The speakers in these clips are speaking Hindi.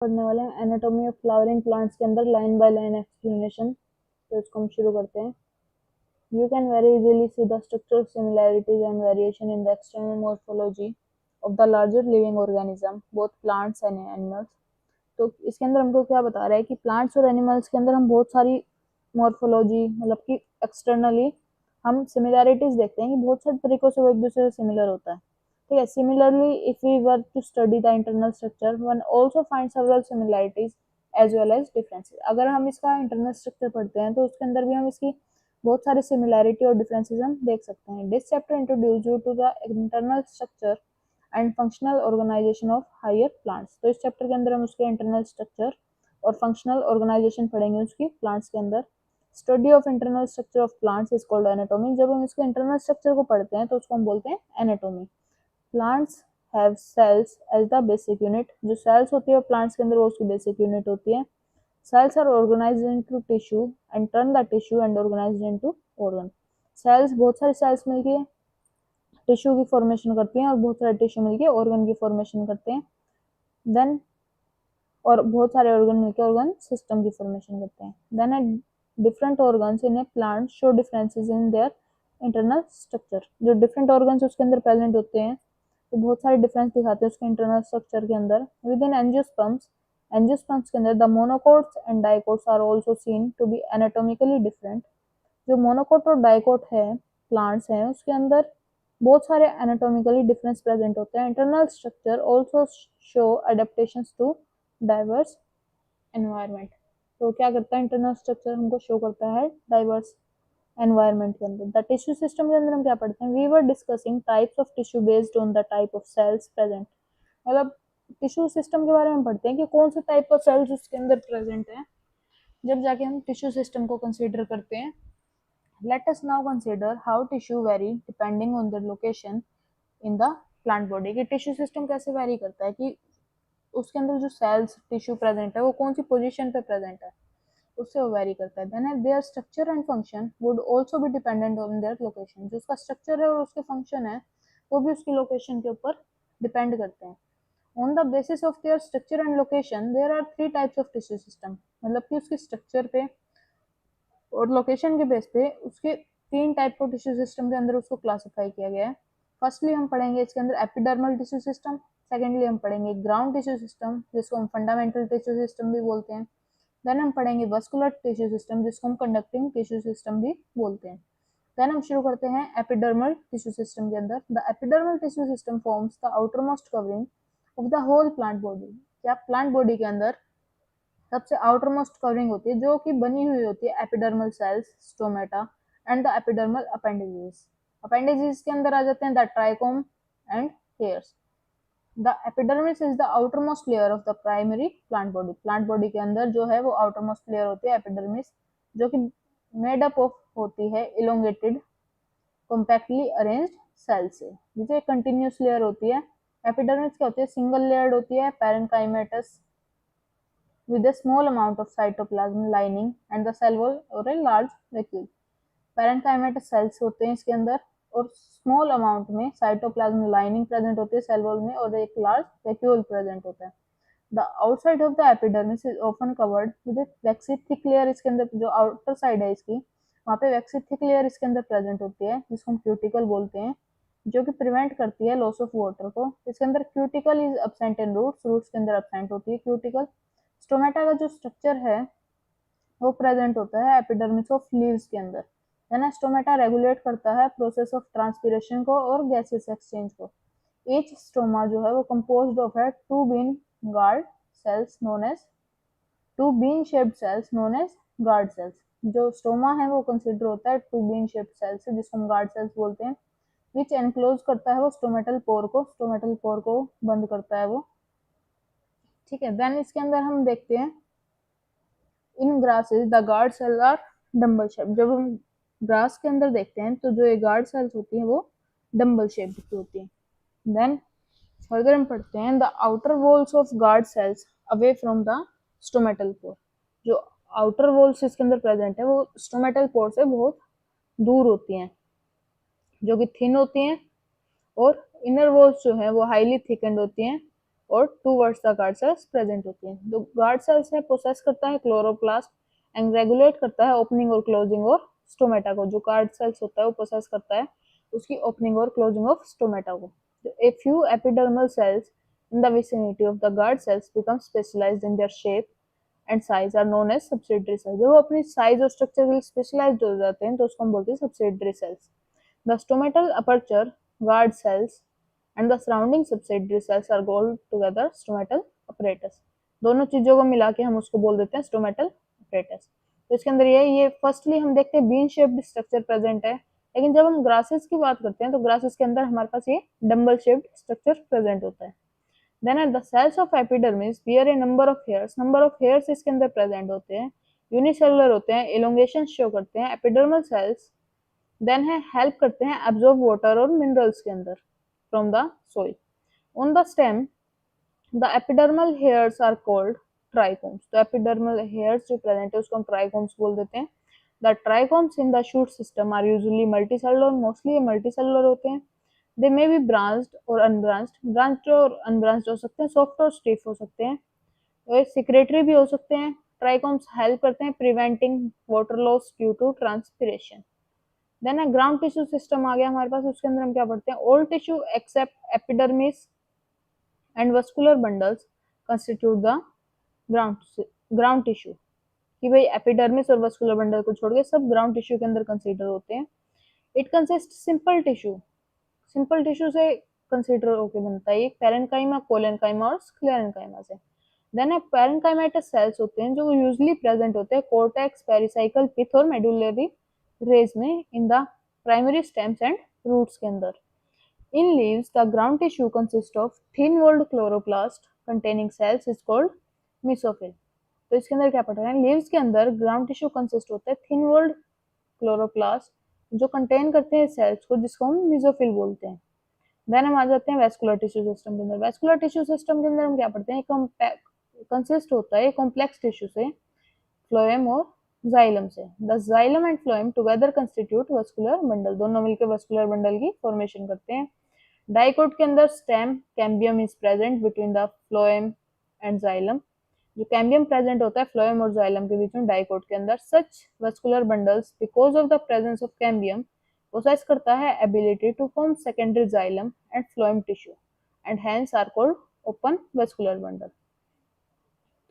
पढ़ने वाले हैं एनाटॉमी ऑफ फ्लावरिंग प्लांट्स के अंदर लाइन बाय लाइन एक्सप्लेनेशन। तो इसको हम शुरू करते हैं। You can very easily see the structural similarities and variation in the external morphology of the larger living organism, both plants and animals. तो इसके अंदर हमको क्या बता रहा है कि प्लांट्स और एनिमल्स के अंदर हम बहुत सारी मॉर्फोलॉजी मतलब कि एक्सटर्नली हम सिमिलैरिटीज देखते हैं कि बहुत सारे तरीकों से वो एक दूसरे से सिमिलर होता है। ठीक है, similarly if we were to study the internal structure one also find several similarities as well as differences. अगर हम इसका इंटरनल स्ट्रक्चर पढ़ते हैं तो उसके अंदर भी हम इसकी बहुत सारी सिमिलैरिटी और डिफरेंसेस हम देख सकते हैं। This chapter introduce you to the internal structure and functional organisation of higher plants. तो इस चैप्टर के अंदर हम उसके इंटरनल स्ट्रक्चर और फंक्शनल ऑर्गेनाइजेशन पढ़ेंगे उसकी प्लांट्स के अंदर। Study of internal structure of plants is called anatomy. जब हम इसके इंटरनल स्ट्रक्चर को पढ़ते हैं तो उसको हम बोलते हैं anatomy. Plants have cells as the basic unit. जो सेल्स होती है प्लांट्स के अंदर वो उसकी बेसिक यूनिट होती है। Cells are organised into tissue and turn the tissue and organised into organ. Cells बहुत सारी सेल्स मिलके टिश्यू की फॉर्मेशन करती हैं और बहुत सारे टिश्यू मिलके ऑर्गन की फॉर्मेशन करते हैं। देन और बहुत सारे ऑर्गन मिलकर ऑर्गन सिस्टम की फॉर्मेशन करते हैं। Then a different organs in a plant show differences in their internal structure. जो डिफरेंट ऑर्गन्स उसके अंदर प्रेजेंट होते हैं तो बहुत सारे डिफरेंस दिखाते हैं उसके इंटरनल स्ट्रक्चर के अंदर। विद इन एंजियोस्पर्म्स, एंजियोस्पर्म्स के अंदर the monocots and dicots are also seen to be anatomically different. जो मोनोकोट और डाइकोट है प्लांट्स हैं उसके अंदर बहुत सारे एनाटॉमिकली डिफरेंस प्रेजेंट होते हैं। Internal structure also show adaptations to diverse environment. तो क्या करता है इंटरनल स्ट्रक्चर हमको शो करता है डाइवर्स एनवायरनमेंट के अंदर। द टिश्यू सिस्टम के अंदर हम क्या पढ़ते हैं, we were discussing types of tissue based on the type of cells present. मतलब टिश्यू सिस्टम के बारे में पढ़ते हैं कि कौन से टाइप ऑफ सेल्स उसके अंदर प्रेजेंट है, जब जाके हम टिश्यू सिस्टम को कंसीडर करते हैं। Let us now consider how tissue very depending on the location in the plant body. कि टिश्यू सिस्टम कैसे वेरी करता है कि उसके अंदर जो सेल्स टिश्यू प्रेजेंट है वो कौन सी पोजीशन पे प्रेजेंट है उससे वो वेरी करता है। Then their structure and function would also be dependent on their location. जो उसका स्ट्रक्चर है और उसके फंक्शन है वो भी उसकी लोकेशन के ऊपर डिपेंड करते हैं। On the basis of their structure and location there are 3 types of tissue system. मतलब कि उसके स्ट्रक्चर पे और लोकेशन के बेस पे उसके 3 टाइप को टिश्यू सिस्टम के अंदर उसको क्लासिफाई किया गया है। फर्स्टली हम पढ़ेंगे इसके अंदर एपिडर्मल टिश्यू सिस्टम। सेकेंडली हम पढ़ेंगे ग्राउंड टिश्यू सिस्टम जिसको हम फंडामेंटल टिश्यू सिस्टम भी बोलते हैं। देन हम पढ़ेंगे वस्कुलर टिश्यू सिस्टम जिसको हम कंडक्टिंग टिश्यू सिस्टम भी बोलते हैं। देन हम शुरू करते हैं एपिडर्मल टिश्यू सिस्टम के अंदर। The epidermal tissue system forms the outermost covering of the whole plant body. क्या प्लांट बॉडी के अंदर सबसे आउटर मोस्ट कवरिंग होती है जो कि बनी हुई होती है epidermal cells, stomata and the epidermal appendages. Appendages के अंदर आ जाते हैं the trichome and hairs. The epidermis is the outer most layer of the primary plant body. Plant body के अंदर जो है वो आउटर मोस्ट लेयर होती है एपिडर्मिस, जो कि मेड अप ऑफ होती है इलोंगेटेड कॉम्पैक्टली अरेंज्ड सेल से। जिसे कंटिन्यूस लेयर होती है। एपिडर्मिस क्या होती है, सिंगल लेयर्ड होती है, parenchymatous with a small amount of cytoplasm lining and the cell wall or a large vacuole। Parenchymatous sales होते हैं इसके अंदर और स्मॉल अमाउंट में साइटोप्लाज्म लाइनिंग प्रेजेंट होती है सेल वॉल में और एक लार्ज वैक्यूल प्रेजेंट होता है। The outside of the epidermis is often covered with vaccine thick layer. इसके अंदर जो आउटर साइड है इसकी वहाँ पे वैक्सी थिक लेयर इसके अंदर प्रेजेंट होती है जिसको हम क्यूटिकल बोलते हैं, जो कि प्रिवेंट करती है लॉस ऑफ वाटर को। इसके अंदर cuticle is absent in roots, roots के अंदर एब्सेंट होती है क्यूटिकल। स्टोमेटा का जो स्ट्रक्चर है वो प्रेजेंट होता है एपिडर्मिस ऑफ लीव्स के अंदर। यानी स्टोमेटा रेगुलेट करता है प्रोसेस ऑफ ट्रांसपिरेशन को और गैसेस एक्सचेंज को। ईच स्टोमा जो है वो कंपोज्ड ऑफ है two bean guard cells known as two bean shaped cells known as guard cells. जो स्टोमा है वो कंसिडर होता है टू बीन शेप्ड सेल्स से जिसको हम गार्ड सेल्स बोलते हैं। विच एनक्लोज करता है वो स्टोमेटल पोर को, स्टोमेटल पोर को बंद करता है वो। ठीक है, देन इसके अंदर हम देखते हैं in grasses the guard cell are dumbbell shape. जब हम ग्रास के अंदर देखते हैं तो जो ये गार्ड सेल्स होती हैं वो डम्बल शेप की होती हैं। देन फर्दर हम पढ़ते हैं the outer walls of guard cells away from the stomatal pore. जो आउटर वॉल्स इसके अंदर प्रेजेंट है वो स्टोमेटल पोर से बहुत दूर होती हैं, जो कि थिन होती हैं, और इनर वॉल्स जो है वो हाईली थिकेंड होती हैं और towards the guard cells present होती हैं। जो गार्ड सेल्स है प्रोसेस करता है क्लोरोप्लास्ट एंड रेगुलेट करता है ओपनिंग और क्लोजिंग और स्टोमेटा को। जो गार्ड सेल्स होता है वो प्रोसेस करता है उसकी ओपनिंग और क्लोजिंग ऑफ स्टोमेटा को। A few epidermal cells in the vicinity of the guard cells become specialized in their shape and size are known as subsidiary cells। जब वो अपनी साइज और स्ट्रक्चर के लिए स्पेशलाइज्ड हो जाते हैं तो उसको हम बोलते हैं subsidiary cells। The stomatal aperture, guard cells and the surrounding subsidiary cells are called together stomatal apparatus। दोनों चीजों को मिला के हम उसको बोल देते हैं stomatal apparatus। तो इसके अंदर ये फर्स्टली हम देखते हैं बीन शेप्ड स्ट्रक्चर प्रेजेंट है, लेकिन जब हम ग्रासेस की बात करते हैं तो ग्रासेस के अंदर हमारे पास ये डम्बल शेप्ड स्ट्रक्चर प्रेजेंट होता है। Then at the cells of epidermis bear a number of hairs इसके अंदर प्रेजेंट होते हैं, यूनिसेलुलर होते हैं, एलोंगेशन शो करते हैं। एपिडर्मल सेल्स देन है हेल्प करते हैं एब्जॉर्ब वाटर और मिनरल्स के अंदर from the soil. On the stem the epidermal hairs are called trichomes. तो एपिडर्मल हेयर्स जो प्रेजेंट है उसको हम ट्राइकोम्स बोल देते हैं। The trichomes in the shoot system are usually multicellular, mostly ये मल्टीसेलुलर होते हैं। दे मे बी ब्रांच्ड और अनब्रांच्ड, ब्रांच्ड और अनब्रांच्ड हो सकते हैं, सॉफ्ट और स्टिफ हो सकते हैं, और सिक्रेटरी भी हो सकते हैं। ट्राइकोम्स हेल्प करते हैं preventing water loss due to transpiration. Then ground tissue system आ गया हमारे पास, उसके अंदर हम क्या पढ़ते हैं, all tissue except epidermis and vascular bundles constitute the ground tissue. कि भाई एपिडर्मिस और वस्कुलर बंडल को छोड़ के सब ग्राउंड टिश्यू के अंदर कंसीडर होते हैं। इट कंसिस्ट सिंपल टिश्यू से कंसीडर होके बनता है, एक पैरेन्काइमा, कोलेनकाइमा और स्क्लेरेन्काइमा से। देन पैरेन्काइमेटस सेल्स होते हैं जो यूजुअली प्रेजेंट होते हैं कोर्टेक्स, पेरिसाइकल, पिथ और मेडुलरी रेज में in the primary stems and roots के अंदर। In leaves the ground tissue consist of thin walled chloroplast containing cells is called mesophyll. तो इसके अंदर क्या पढ़ रहे हैं, लीव्स के अंदर ग्राउंड टिश्यू कंसिस्ट होता है थिन वॉल्ड क्लोरोप्लास्ट जो कंटेन करते हैं सेल्स को, जिसको हम मेसोफिल बोलते हैं। देन हम आ जाते हैं वेस्कुलर टिश्यू सिस्टम के अंदर। वेस्कुलर टिश्यू सिस्टम के अंदर हम क्या पढ़ते हैं, कंसिस्ट होता है कॉम्प्लेक्स टिश्यू से, फ्लोएम और जाइलम से। The xylem and phloem together constitute vascular bundle, दोनों मिलकर वस्कुलर बंडल की फॉर्मेशन करते हैं। डाइकोट के अंदर stem cambium is present between the phloem and xylem. जो कैम्बियम प्रेजेंट होता है फ्लोएम और जाइलम के बीच में डाइकोट के अंदर। Such vascular bundles because of the presence of cambium possess करता है ability to form secondary xylem and phloem tissue and hence are called open vascular bundle.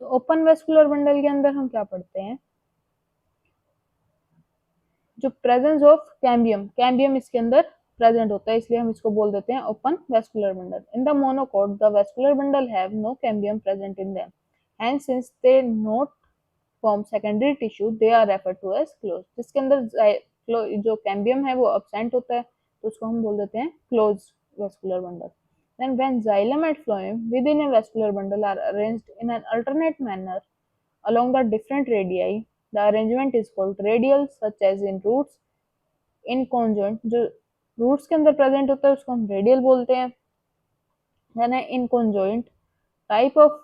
तो ओपन वेस्कुलर बंडल के अंदर हम क्या पढ़ते हैं, जो प्रेजेंस ऑफ कैम्बियम इसके अंदर प्रेजेंट होता है, इसलिए हम इसको बोल देते हैं open vascular bundle. In the monocot the vascular bundle have no cambium present in them, and since they not form secondary tissue they are referred to as close. जिसके अंदर जो कैम्बियम है वो एब्सेंट होता है तो उसको हम बोल देते हैं close vascular bundle. Then when xylem and phloem within a vascular bundle are arranged in an alternate manner along the different radii, the arrangement is called radial, such as in roots in conjoint। जो roots के अंदर present होता है उसको हम radial बोलते हैं। Then in conjoint type of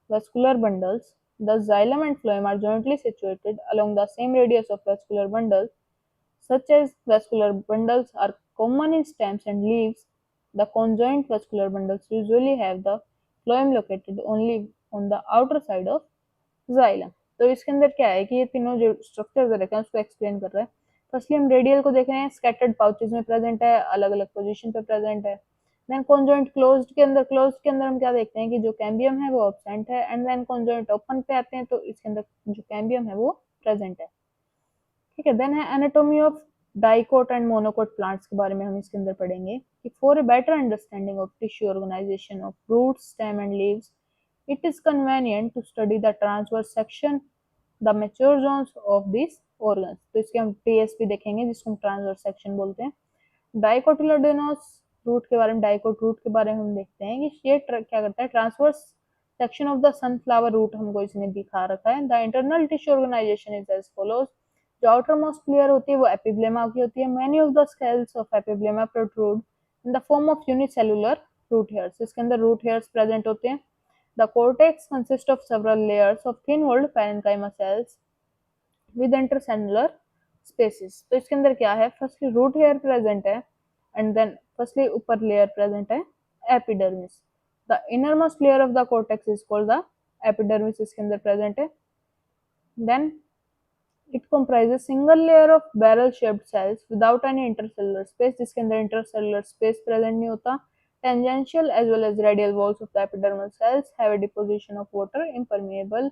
vascular bundles, the xylem and phloem are jointly situated along the same radius of vascular bundles, such as vascular bundles are common in stems and leaves। The conjoint vascular bundles usually have the phloem located only on the outer side of xylem। तो इसके अंदर क्या है कि ये तीनों जो स्ट्रक्चर रखे हैं उसको एक्सप्लेन कर रहा है। फर्स्टली हम रेडियल को देख रहे हैं, स्कैटर्ड पाउचेस में प्रेजेंट है, अलग अलग पोजीशन पे प्रेजेंट है। देन कॉन्जॉइंट क्लोज्ड के अंदर हम क्या देखते हैं कि जो कैम्बियम है वो एब्सेंट है, एंड देन कॉन्जॉइंट ओपन पे आते हैं तो इसके अंदर जो कैम्बियम है वो प्रेजेंट है। ठीक है, देन है anatomy of dicot and monocot plants के बारे में हम इसके अंदर पढ़ेंगे कि for a better understanding of tissue organisation of roots, stem and leaves, it is convenient to study the transverse section, the mature zones of these organs। तो इसके हम TSP देखेंगे जिसको हम ट्रांसवर्स सेक्शन बोलते हैं। डाइकोटिलोडेनोस रूट के बारे में, डाइकोट रूट के बारे में हम देखते हैं कि ये क्या करता है, transverse section of the sunflower root हमको इसने दिखा रखा है। The internal tissue organisation is as follows. जो आउटर मोस्ट लेयर होती है वो एपिब्लेमा की होती है। Many of the scales of epiblema protrude in the form of unicellular root hairs. इसके अंदर रूट हेयर्स प्रेजेंट होते हैं। The cortex consists of several layers of thin-walled parenchyma cells with intercellular spaces। तो इसके अंदर क्या है, फर्स्टली रूट हेयर प्रेजेंट है, एंड देन फर्स्टली ऊपर लेयर प्रेजेंट है epidermis. The innermost layer of the cortex is called the epidermis, इसके अंदर प्रेजेंट है। Then it comprises single layer of barrel shaped cells without any intercellular space, जिसके अंदर intercellular space present नहीं होता। Tangential as well as radial walls of the epidermal cells have a deposition of water impermeable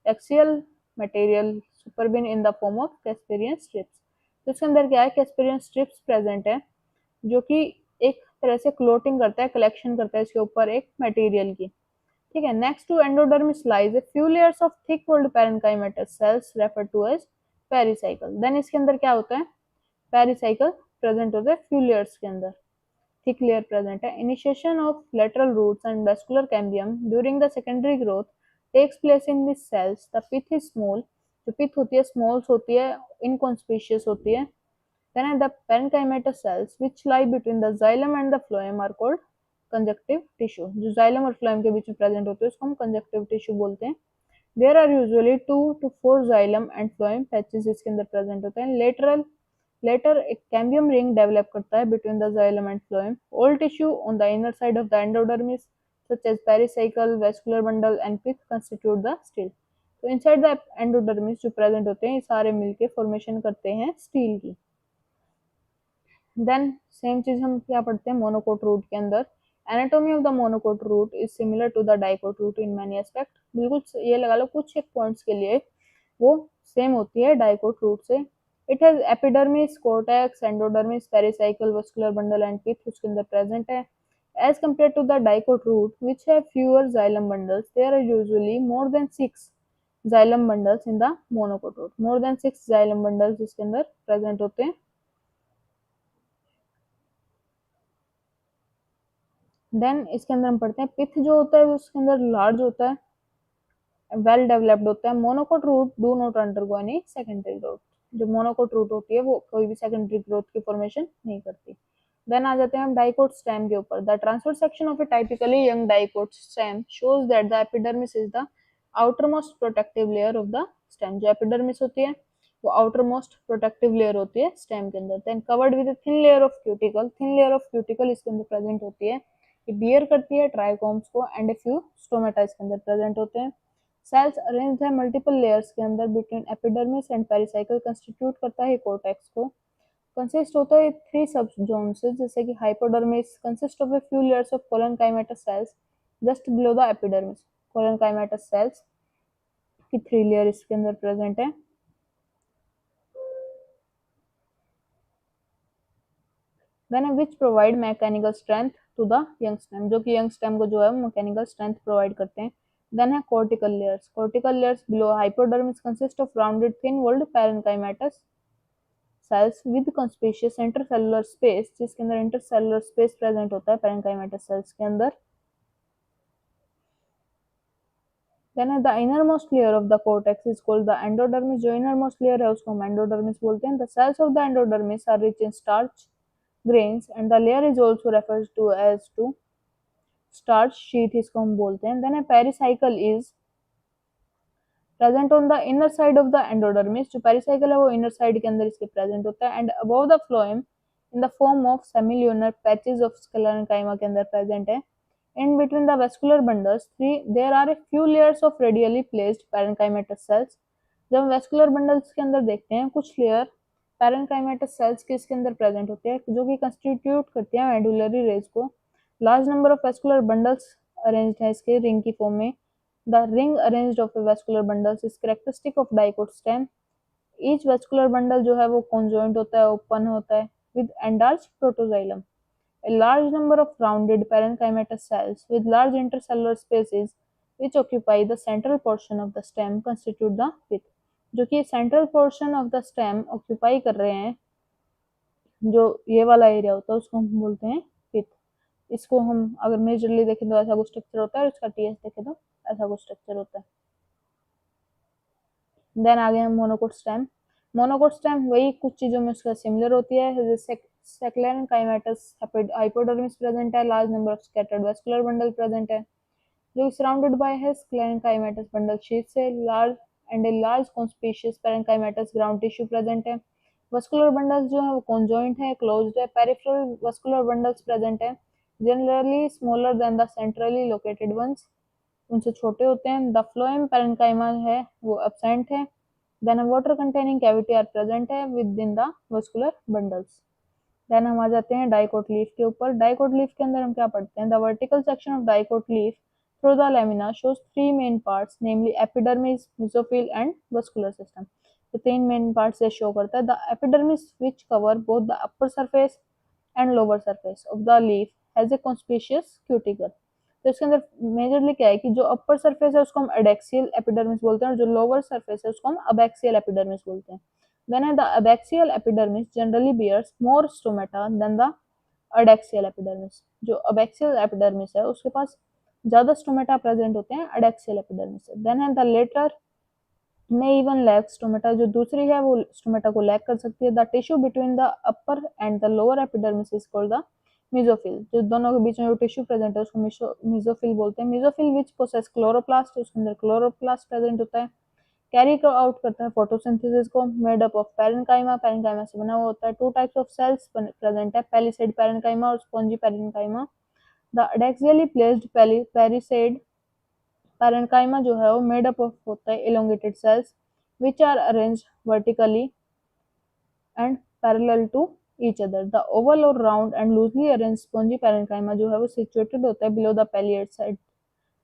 axial material superbin in the form of Casparian strips। तो इसके अंदर क्या है, Casparian strips present है जो कि एक तरह से क्लोटिंग करता है, कलेक्शन करता है इसके ऊपर एक मटेरियल की, ठीक है। Next to endodermis lies a few layers of thick walled parenchymatous cells refer to as pericycle. Then इसके अंदर क्या होता है, पेरिसाइकल प्रेजेंट होते हैं फ्यू लेयर्स के अंदर, थिक लेयर प्रेजेंट है। Initiation of lateral roots and vascular cambium during the secondary growth takes place in this cells. The pith is small, जो पिथ होती है स्मॉल्स होती है, इनकॉन्स्पिशियस होती है। Then the parenchymatous cells which lie between the xylem and the phloem are called conjunctive tissue. जो जाइलम और फ्लोएम के बीच में प्रेजेंट होते हैं उसको हम कंजक्टिव टिश्यू बोलते हैं। There are usually 2 to 4 xylem and phloem patches इसके अंदर प्रेजेंट होते हैं। लेटर एक कैम्बियम रिंग डेवलप करता है between the xylem and phloem. All tissue on the inner side of the endodermis such as pericycle, vascular bundle and pith constitute the stele. तो इनसाइड द एंडोडर्मिस जो प्रेजेंट होते हैं ये सारे मिलके फॉर्मेशन करते हैं स्टील की। देन सेम चीज हम क्या पढ़ते हैं मोनोकोट रूट के अंदर। Anatomy of the monocot root is similar to the dicot root in many aspect. बिल्कुल ये लगा लो कुछ एक पॉइंट्स के लिए वो सेम होती है डाइकोट रूट से। It has epidermis, cortex, endodermis, pericycle, vascular bundle and pith उसके अंदर प्रेजेंट है। As compared to the dicot root which have fewer xylem bundles, there are usually more than 6 xylem bundles in the monocot root. More than 6 xylem bundles इसके अंदर प्रेजेंट होते हैं। देन इसके अंदर हम पढ़ते हैं पिथ जो होता है उसके अंदर लार्ज होता है, वेल डेवलप्ड होता है। Monocot root do not undergo any secondary growth. जो मोनोकोट रूट होती है वो कोई भी सेकेंडरी ग्रोथ की फॉर्मेशन नहीं करती। देन आ जाते हैं हम डाइकोट स्टेम के ऊपर। The transverse section of A typically young dicot stem shows that the epidermis is the outer most protective layer of the stem. जो एपिडर्मिस होती है वो आउटर मोस्ट प्रोटेक्टिव लेयर होती है स्टेम के अंदर। Then covered with thin layer of cuticle, thin layer of cuticle इसके अंदर प्रेजेंट होती है, ये बियर करती है ट्राइकोम्स को एंड ए फ्यू स्टोमेटा इसके अंदर प्रेजेंट होते हैं। सेल्स अरेंज्ड है मल्टीपल लेयर्स के अंदर between epidermis and pericycle constitute करता है कोर्टेक्स को। कंसिस्ट होता है 3 सब जोन से, जैसे कि hypodermis consist of a few layers of collenchymatous cells just below the epidermis. Collenchymatous cells की 3 लेयर इसके अंदर प्रेजेंट है। Then which provide mechanical strength to the young stem, जो कि यंग स्टेम को जो है मैकेनिकल स्ट्रेंथ प्रोवाइड करते हैं। देन है cortical layers, cortical layers below hypodermis consist of rounded thin walled parenchymatous cells with conspicuous intercellular space, जिसके अंदर intercellular space present होता है parenchymatous cells के अंदर। Then the innermost layer of the cortex is called the endodermis, जो innermost layer है उसको हम endodermis बोलते हैं। The cells of the endodermis are rich in starch grains and the layer is also referred to as to starch sheet इसको हम बोलते हैं। Then a pericycle is present on the inner side of the endodermis, जो पेरिसाइकल है वो इनर साइड के अंदर इसके प्रेजेंट होता है and above the phloem in the form of semilunar patches of sclerenchyma के अंदर प्रेजेंट है। In between the vascular bundles there are a few layers of radially placed parenchymatous cells. जब हम वेस्कुलर बंडल्स के अंदर देखते हैं कुछ लेयर पैरेन्काइमेटस सेल्स के इसके अंदर प्रेजेंट होते हैं जो कि कंस्टिट्यूट करते हैं मेडुलरी रेज को। Large number of vascular bundles arranged है इसके रिंग की फॉर्म में। The ring arranged of A vascular bundles is characteristic of dicot stem. Each vascular bundle जो है वो कॉन्जॉइंट होता है, ओपन होता है with endarch protoxylem. A large number of rounded parenchymatous cells with large intercellular spaces which occupy the central portion of the stem constitute the pith। जो कि central portion of the stem occupy कर रहे हैं, जो ये वाला एरिया होता है उसको हम बोलते हैं pith। इसको हम अगर मेजरली देखें तो ऐसा कुछ स्ट्रक्चर होता है और इसका टीएस देखें तो ऐसा कुछ स्ट्रक्चर होता है। देन आगे हम मोनोकोट स्टेम। मोनोकोट स्टेम वही कुछ चीजों में उसका सिमिलर होती है, जैसे सेक्लेरेन्काइमेटस हाइपोडर्मिस प्रेजेंट है, large number of scattered vascular bundle present है जो सराउंडेड बाय है स्क्लेरेन्काइमेटस बंडल शीट से large and a large conspicuous parenchymatous ground tissue present है। वेस्कुलर बंडल्स जो है वो कॉन्जॉइंट है, क्लोज्ड है। पेरिफेरल वेस्कुलर बंडल्स प्रेजेंट है generally smaller than the centrally located ones, उनसे छोटे होते हैं। द फ्लोएम पैरेन्काइमा है वो एब्सेंट है। Then water containing cavity are present है within the vascular bundles. Then हम आ जाते हैं डाइकोट लीफ के ऊपर। डाइकोट लीफ के अंदर हम क्या पढ़ते हैं, the vertical section of dicot leaf through the lamina shows three main parts namely epidermis, mesophyll and vascular system. तो तीन मेन पार्ट्स से शो करता है। The epidermis which cover both the upper surface and lower surface of the leaf has a conspicuous cuticle. तो इसके अंदर मेजरली क्या है कि जो अपर सरफेस है उसको हम एडेक्सियल एपिडर्मिस बोलते हैं और जो लोअर सरफेस है उसको हम अबैक्सियल एपिडर्मिस बोलते हैं। Then the abaxial epidermis generally bears more stomata than the adaxial epidermis। जो abaxial epidermis है उसके पास ज्यादा स्टोमेटा प्रेजेंट होते हैं अडेक्सियल एपिडर्मिस से। देन है द लेटर में इवन लैक स्टोमेटा, जो दूसरी है वो स्टोमेटा को लैक कर सकती है। The tissue between the upper and the lower epidermis is called the mesophyll. जो दोनों के बीच में जो टिश्यू प्रेजेंट है उसको मेसोफिल बोलते हैं। मेसोफिल विच पोसेस क्लोरोप्लास्ट, उसके अंदर क्लोरोप्लास्ट प्रेजेंट होता है। कैरी आउट करता है फोटोसिंथेसिस को। Made up of parenchyma, parenchyma से बना हुआ होता है। Two types of cells present है, पैलिसेड पैरेन्काइमा और spongy parenchyma. The adaxially placed palisade parenchyma जो है वो मेड अप ऑफ होता है elongated cells which are arranged vertically and parallel to each other. The oval और round and loosely arranged spongy parenchyma जो है वो सिचुएटेड होता है below the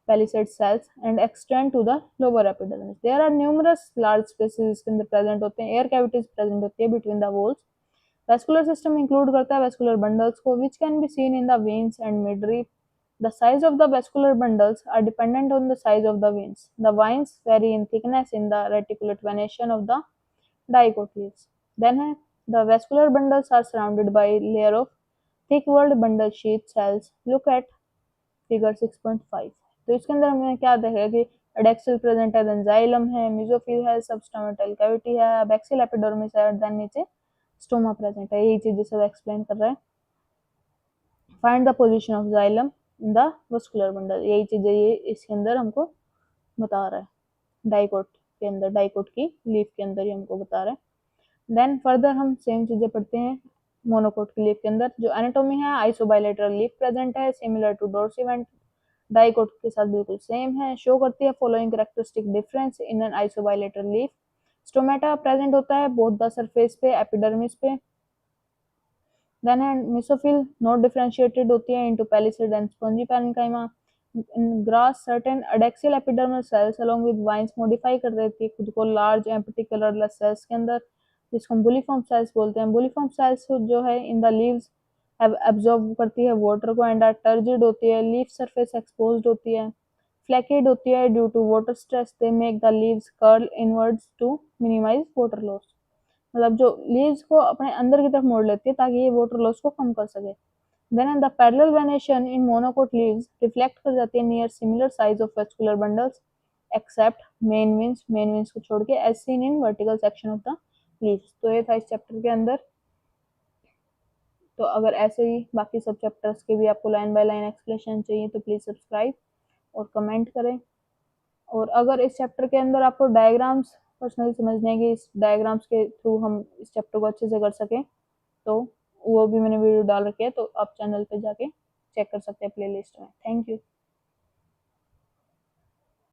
palisade cells and extend to the lower epidermis. There are numerous large spaces इसके अंदर present होते हैं, air cavities present होती है between the walls. Vascular system include करता है vascular bundles को which can be seen in the veins and midrib. The size of the vascular bundles are dependent on the size of the veins. The veins vary in thickness in the reticulate venation of the dicot leaves. Then the vascular bundles are surrounded by a layer of thick-walled bundle sheath cells. Look at figure 6.5। तो इसके अंदर हमने क्या देखा कि एडेक्सियल प्रेजेंट है, देन जाइलम है, मेसोफिल है, सबस्टोमेटल कैविटी है, एबैक्सियल एपिडर्मिस है और देन नीचे स्टोमा प्रेजेंट है। यही चीजें सब एक्सप्लेन कर रहा है। Find the position of xylem in the vascular bundle, यही चीजें ये इसके अंदर हमको बता रहा है। डाइकोट के अंदर, डाइकोट की लीफ के अंदर ये हमको बता रहा है। देन फर्दर हम सेम चीजें पढ़ते हैं मोनोकोट की लीफ के अंदर। जो एनाटोमी है, आइसोबाइलेटरल लीफ प्रेजेंट है, सिमिलर टू डोर्सिवेंट, डाइकोट के साथ बिल्कुल सेम है। शो करती है following characteristic difference in an isobilateral leaf. Stomata present होता है बोथ द सरफेस पे, एपिडर्मिस पे। देन है मेसोफिल नॉट डिफरेंशिएटेड होती है into palisade and spongy parenchyma. In grass certain adaxial epidermal cells along with veins modify कर देती है खुद को लार्ज एम्प्टी कलरलेस सेल्स के अंदर, जिसको हम बुलीफॉर्म सेल्स बोलते हैं। बुलीफॉर्म सेल्स जो है इन द लीव्स एब्जॉर्ब करती है वाटर को एंड टर्जिड होती है। लीफ सरफेस एक्सपोज्ड होती है, फ्लैकिड होती है due to water stress. They make the leaves curl inwards to minimise water loss. मतलब जो लीव्स को अपने अंदर की तरफ मोड़ लेती है ताकि ये वाटर लॉस को कम कर सके। Then the parallel venation in monocot leaves reflect कर जाती है near similar size of vascular bundles except main veins को छोड़ के as seen in vertical section of the leaves. तो ये था इस चैप्टर के अंदर। तो अगर ऐसे ही बाकी सब चैप्टर्स के भी आपको लाइन बाय लाइन एक्सप्लेनेशन चाहिए तो प्लीज़ सब्सक्राइब और कमेंट करें। और अगर इस चैप्टर के अंदर आपको डायग्राम्स पर्सनली समझने हैं कि इस डायग्राम्स के थ्रू हम इस चैप्टर को अच्छे से कर सकें तो वो भी मैंने वीडियो डाल रखी है, तो आप चैनल पे जाके चेक कर सकते हैं प्लेलिस्ट में। Thank you.